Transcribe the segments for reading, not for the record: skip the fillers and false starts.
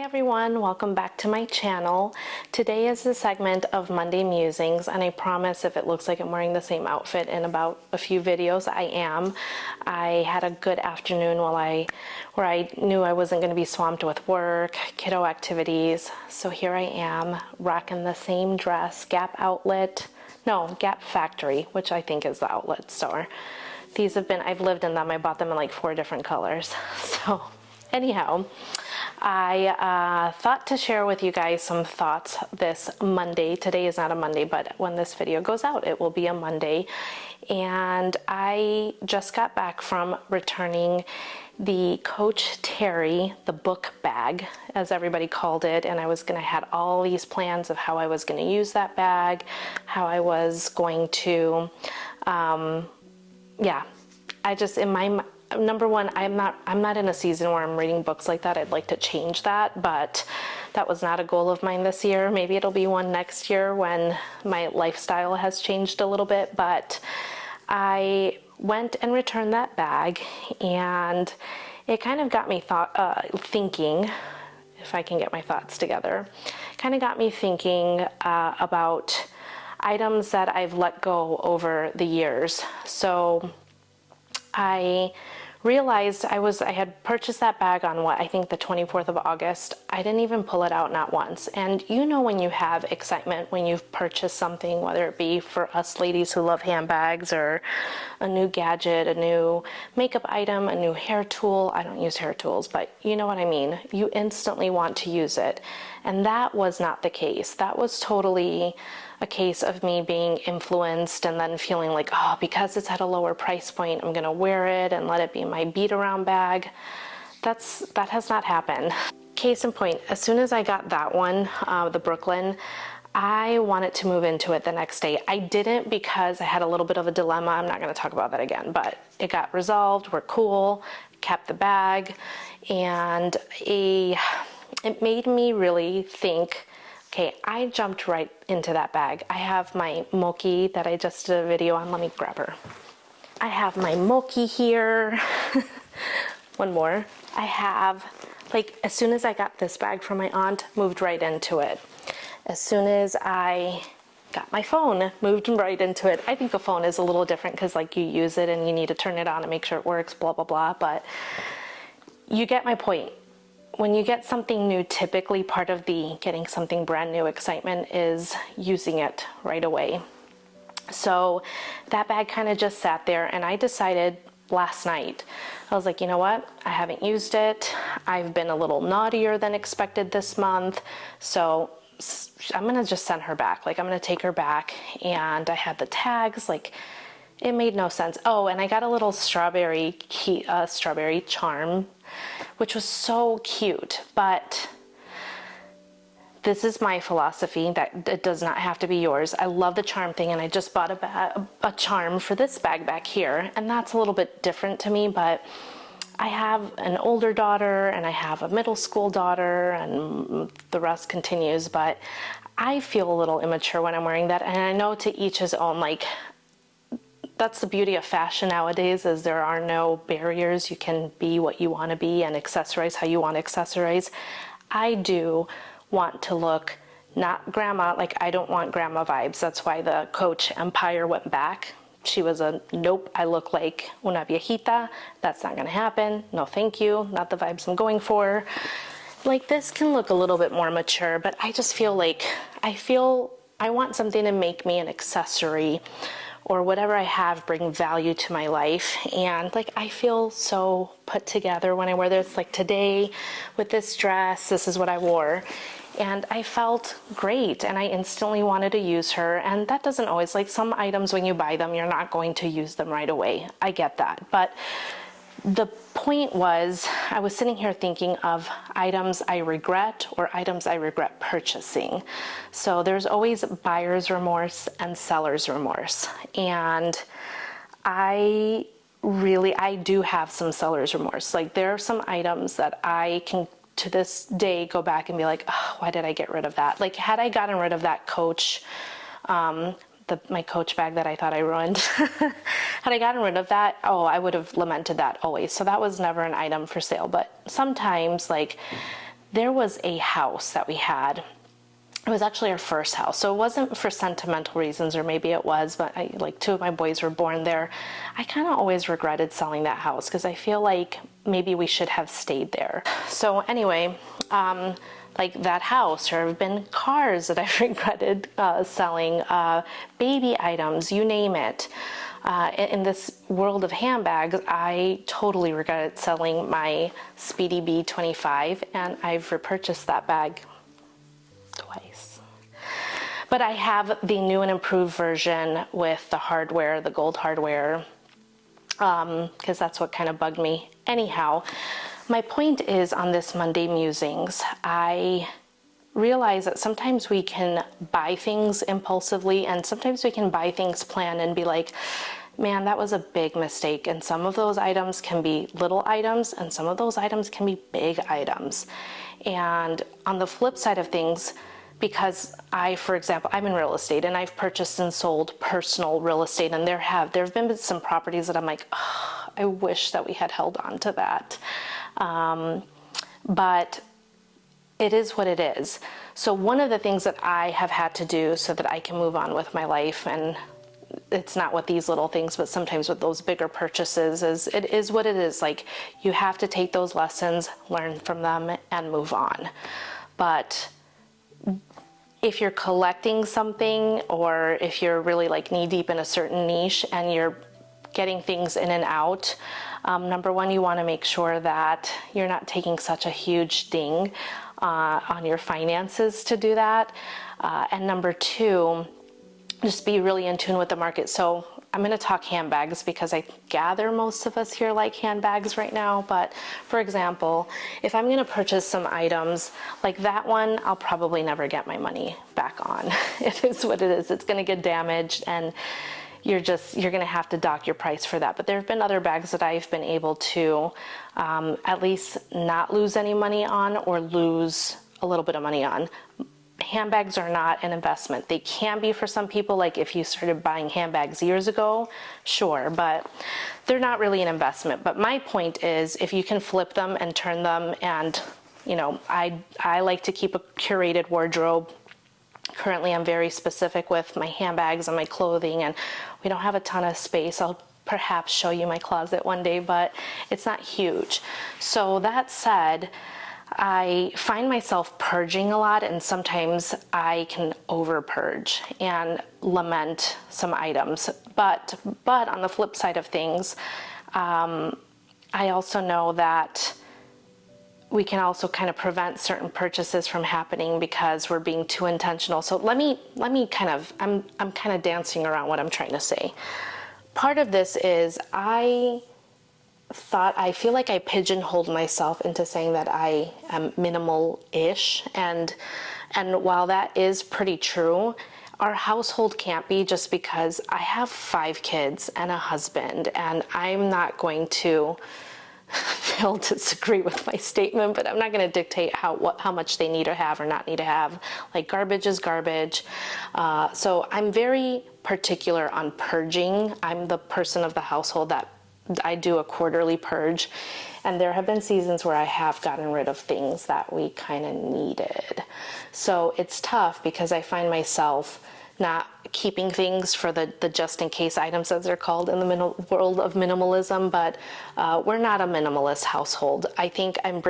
everyone, welcome back to my channel. Today is a segment of Monday Musings, and I promise if it looks like I'm wearing the same outfit in about a few videos, I am. I had a good afternoon where I knew I wasn't going to be swamped with work, kiddo activities, so here I am rocking the same dress, Gap Factory, which I think is the outlet store. I've lived in them, I bought them in like 4 different colors. So anyhow, I thought to share with you guys some thoughts this Monday. Today is not a Monday, but when this video goes out, it will be a Monday. And I just got back from returning the Coach Terry, the book bag, as everybody called it. And I had all these plans of how I was going to use that bag, how I was going to, number one, I'm not in a season where I'm reading books like that. I'd like to change that, but that was not a goal of mine this year. Maybe it'll be one next year when my lifestyle has changed a little bit, but I went and returned that bag, and it kind of got me thinking, if I can get my thoughts together, kind of got me thinking about items that I've let go over the years. So I realized I had purchased that bag on I think the 24th of August. I didn't even pull it out, not once. And you know when you have excitement when you've purchased something, whether it be for us ladies who love handbags or a new gadget, a new makeup item, a new hair tool. I don't use hair tools, but you know what I mean. You instantly want to use it. And that was not the case. That was totally a case of me being influenced and then feeling like, oh, because it's at a lower price point, I'm gonna wear it and let it be my beat around bag. That has not happened. Case in point, as soon as I got that one, the Brooklyn, I wanted to move into it the next day. I didn't because I had a little bit of a dilemma. I'm not gonna talk about that again, but it got resolved, we're cool, kept the bag, and it made me really think, okay, I jumped right into that bag. I have my Moki that I just did a video on. Let me grab her. I have my Moki here. One more. I have, as soon as I got this bag from my aunt, moved right into it. As soon as I got my phone, moved right into it. I think a phone is a little different because you use it and you need to turn it on and make sure it works, blah, blah, blah. But you get my point. When you get something new, typically part of the getting something brand new excitement is using it right away. So that bag kind of just sat there, and I decided last night, I was like, you know what? I haven't used it. I've been a little naughtier than expected this month. So I'm going to just send her back. I'm going to take her back. And I had the tags, it made no sense. Oh, and I got a little strawberry charm, which was so cute. But this is my philosophy that it does not have to be yours. I love the charm thing, and I just bought a charm for this bag back here, and that's a little bit different to me. But I have an older daughter and I have a middle school daughter, and the rest continues. But I feel a little immature when I'm wearing that, and I know to each his own. That's the beauty of fashion nowadays, is there are no barriers. You can be what you want to be and accessorize how you want to accessorize. I do want to look not grandma, I don't want grandma vibes. That's why the Coach Empire went back. She was nope, I look like una viejita. That's not going to happen. No, thank you. Not the vibes I'm going for. This can look a little bit more mature, but I just feel I want something to make me an accessory, or whatever I have bring value to my life. And I feel so put together when I wear this. Today with this dress, this is what I wore. And I felt great, and I instantly wanted to use her. And that doesn't always, some items when you buy them, you're not going to use them right away. I get that. But the point was, I was sitting here thinking of items I regret or items I regret purchasing. So there's always buyer's remorse and seller's remorse. And I do have some seller's remorse. There are some items that I can, to this day, go back and be like, oh, why did I get rid of that? Had I gotten rid of that Coach, my Coach bag that I thought I ruined, had I gotten rid of that, oh, I would have lamented that always. So that was never an item for sale. But sometimes there was a house that we had. It was actually our first house, so it wasn't for sentimental reasons, or maybe it was, but like 2 of my boys were born there. I kind of always regretted selling that house because I feel like maybe we should have stayed there. So anyway, like that house, there have been cars that I've regretted selling, baby items, you name it. In this world of handbags, I totally regretted selling my Speedy B25, and I've repurchased that bag twice. But I have the new and improved version with the hardware, the gold hardware, because that's what kind of bugged me. Anyhow, my point is, on this Monday Musings, I realize that sometimes we can buy things impulsively, and sometimes we can buy things planned and be like, man, that was a big mistake. And some of those items can be little items, and some of those items can be big items. And on the flip side of things, because for example, I'm in real estate, and I've purchased and sold personal real estate, and there have been some properties that I'm like, oh, I wish that we had held on to that. But it is what it is. So one of the things that I have had to do so that I can move on with my life, and it's not with these little things, but sometimes with those bigger purchases, is it is what it is. Like, you have to take those lessons, learn from them, and move on. But if you're collecting something, or if you're really like knee deep in a certain niche and you're getting things in and out, number one, you want to make sure that you're not taking such a huge ding on your finances to do that. And number two, just be really in tune with the market. So I'm going to talk handbags because I gather most of us here like handbags right now. But for example, if I'm going to purchase some items like that one, I'll probably never get my money back on. It is what it is. It's going to get damaged, and you're going to have to dock your price for that. But there have been other bags that I've been able to at least not lose any money on, or lose a little bit of money on. Handbags are not an investment. They can be for some people, like if you started buying handbags years ago, sure, but they're not really an investment. But my point is, if you can flip them and turn them, and you know, I like to keep a curated wardrobe. Currently, I'm very specific with my handbags and my clothing, and we don't have a ton of space. I'll perhaps show you my closet one day, but it's not huge. So that said, I find myself purging a lot, and sometimes I can over purge and lament some items. But on the flip side of things, I also know that we can also kind of prevent certain purchases from happening because we're being too intentional. So let me kind of, I'm kind of dancing around what I'm trying to say. Part of this is I feel like I pigeonholed myself into saying that I am minimal-ish, and while that is pretty true, our household can't be, just because I have 5 kids and a husband, and I'm not going to, they'll disagree with my statement, but I'm not going to dictate how much they need to have or not need to have. Like, garbage is garbage. So I'm very particular on purging. I'm the person of the household that I do a quarterly purge, and there have been seasons where I have gotten rid of things that we kind of needed. So it's tough because I find myself not keeping things for the just in case items, as they're called in the world of minimalism, but we're not a minimalist household. I think I've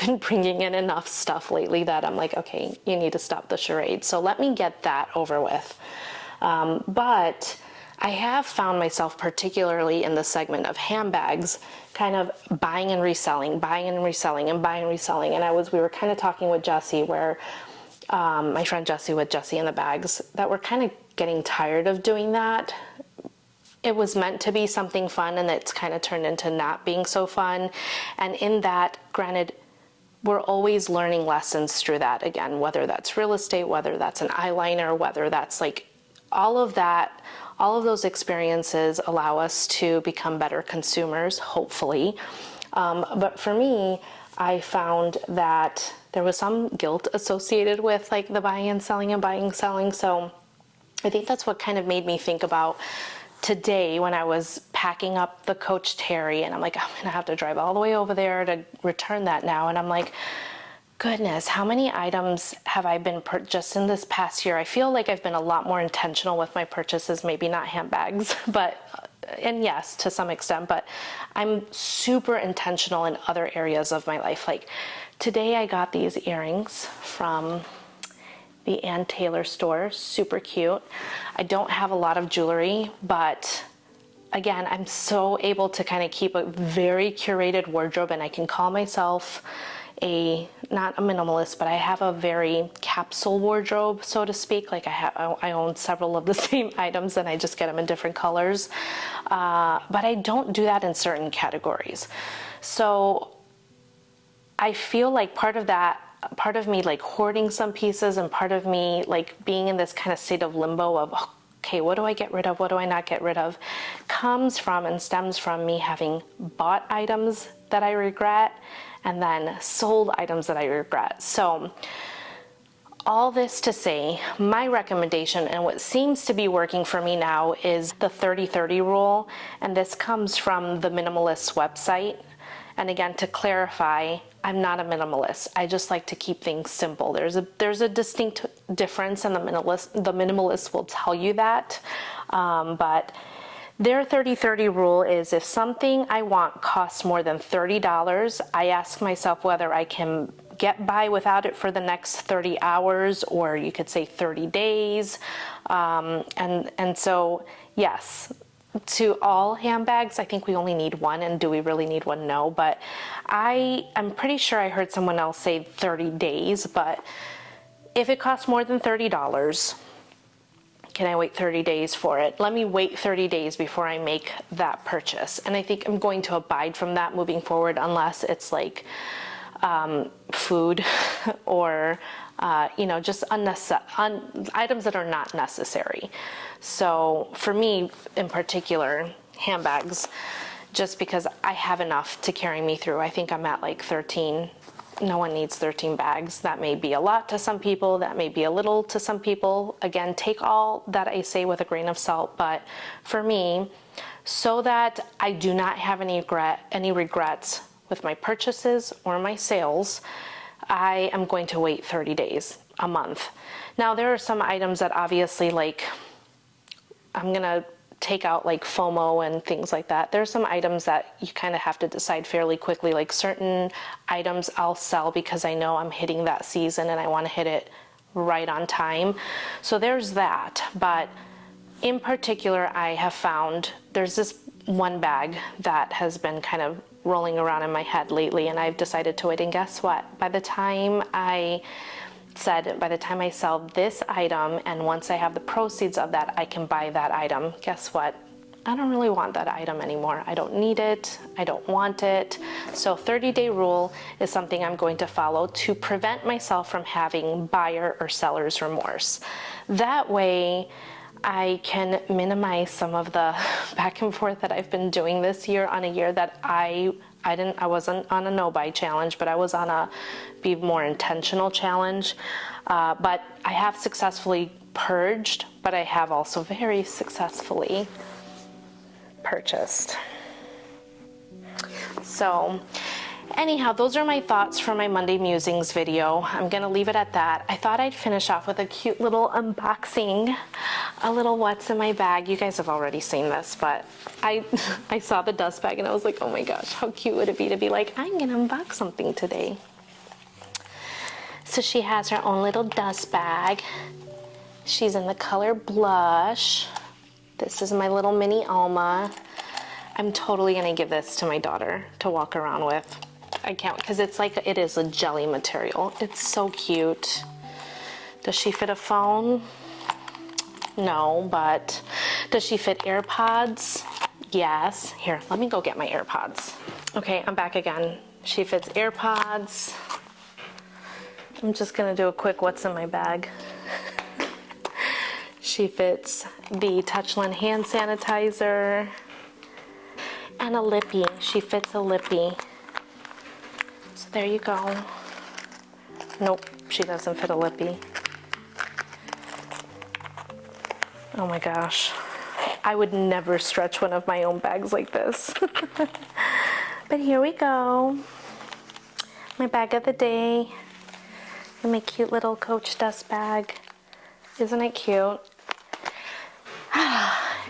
been bringing in enough stuff lately that I'm like, okay, you need to stop the charade. So let me get that over with. But I have found myself, particularly in the segment of handbags, kind of buying and reselling, and buying and reselling. And we were kind of talking with Jessie, where my friend Jessie with Jessie and the Bags, that we're kind of getting tired of doing that. It was meant to be something fun, and it's kind of turned into not being so fun. And in that, granted, we're always learning lessons through that. Again, whether that's real estate, whether that's an eyeliner, whether that's like all of that. All of those experiences allow us to become better consumers, hopefully. But for me, I found that there was some guilt associated with like the buying and selling and buying and selling. So I think that's what kind of made me think about today when I was packing up the Coach Terry, and I'm like, I'm gonna have to drive all the way over there to return that now. And I'm like, goodness, how many items have I been just in this past year? I feel like I've been a lot more intentional with my purchases, maybe not handbags, but, and yes, to some extent, but I'm super intentional in other areas of my life. Like today I got these earrings from the Ann Taylor store, super cute. I don't have a lot of jewelry, but again, I'm so able to kind of keep a very curated wardrobe, and I can call myself not a minimalist, but I have a very capsule wardrobe, so to speak. Like I own several of the same items and I just get them in different colors. But I don't do that in certain categories. So I feel like part of me like hoarding some pieces, and part of me like being in this kind of state of limbo of, okay, what do I get rid of? What do I not get rid of? Comes from and stems from me having bought items that I regret and then sold items that I regret. So all this to say, my recommendation and what seems to be working for me now is the 30-30 rule. And this comes from the Minimalist's website. And again, to clarify, I'm not a minimalist. I just like to keep things simple. There's a distinct difference, and the minimalist will tell you that. But their 30-30 rule is if something I want costs more than $30, I ask myself whether I can get by without it for the next 30 hours, or you could say 30 days. And so, yes, to all handbags, I think we only need one, and do we really need one? No, but I'm pretty sure I heard someone else say 30 days, but if it costs more than $30, can I wait 30 days for it? Let me wait 30 days before I make that purchase. And I think I'm going to abide from that moving forward, unless it's like food or just items that are not necessary. So for me in particular, handbags, just because I have enough to carry me through. I think I'm at like 13. No one needs 13 bags. That may be a lot to some people. That may be a little to some people. Again, take all that I say with a grain of salt. But for me, so that I do not have any regrets with my purchases or my sales, I am going to wait 30 days, a month. Now, there are some items that obviously, like, I'm gonna take out like FOMO and things like that. There's some items that you kind of have to decide fairly quickly. Like certain items I'll sell because I know I'm hitting that season and I want to hit it right on time. So there's that. But in particular, I have found there's this one bag that has been kind of rolling around in my head lately, and I've decided to wait. And guess what? By the time I sell this item, and once I have the proceeds of that, I can buy that item. Guess what? I don't really want that item anymore. I don't need it. I don't want it. So 30-day rule is something I'm going to follow to prevent myself from having buyer or seller's remorse. That way, I can minimize some of the back and forth that I've been doing this year on a year that I wasn't on a no-buy challenge, but I was on a be more intentional challenge. But I have successfully purged, but I have also very successfully purchased. So anyhow, those are my thoughts for my Monday Musings video. I'm gonna leave it at that. I thought I'd finish off with a cute little unboxing, a little what's in my bag. You guys have already seen this, but I saw the dust bag and I was like, oh my gosh, how cute would it be to be like, I'm gonna unbox something today. So she has her own little dust bag. She's in the color blush. This is my little mini Alma. I'm totally gonna give this to my daughter to walk around with. I can't, because it is a jelly material. It's so cute. Does she fit a phone? No, but does she fit AirPods? Yes. Here, let me go get my AirPods. Okay, I'm back again. She fits AirPods. I'm just gonna do a quick what's in my bag. She fits the Touchland hand sanitizer and a lippy. She fits a lippy. So there you go. Nope, she doesn't fit a lippy. Oh my gosh. I would never stretch one of my own bags like this. But here we go. My bag of the day. And my cute little Coach dust bag. Isn't it cute?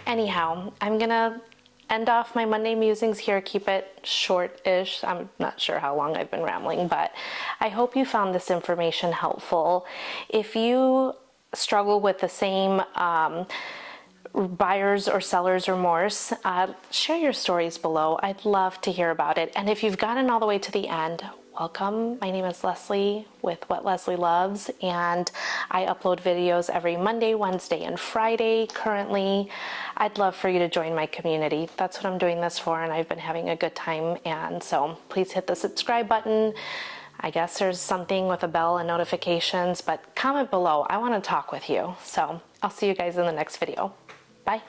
Anyhow, I'm gonna end off my Monday musings here, keep it short-ish. I'm not sure how long I've been rambling, but I hope you found this information helpful. If you struggle with the same buyer's or seller's remorse, share your stories below. I'd love to hear about it. And if you've gotten all the way to the end, welcome. My name is Leslye with What Leslye Loves, and I upload videos every Monday, Wednesday, and Friday currently. I'd love for you to join my community. That's what I'm doing this for, and I've been having a good time. And so please hit the subscribe button. I guess there's something with a bell and notifications, but comment below. I want to talk with you. So I'll see you guys in the next video. Bye.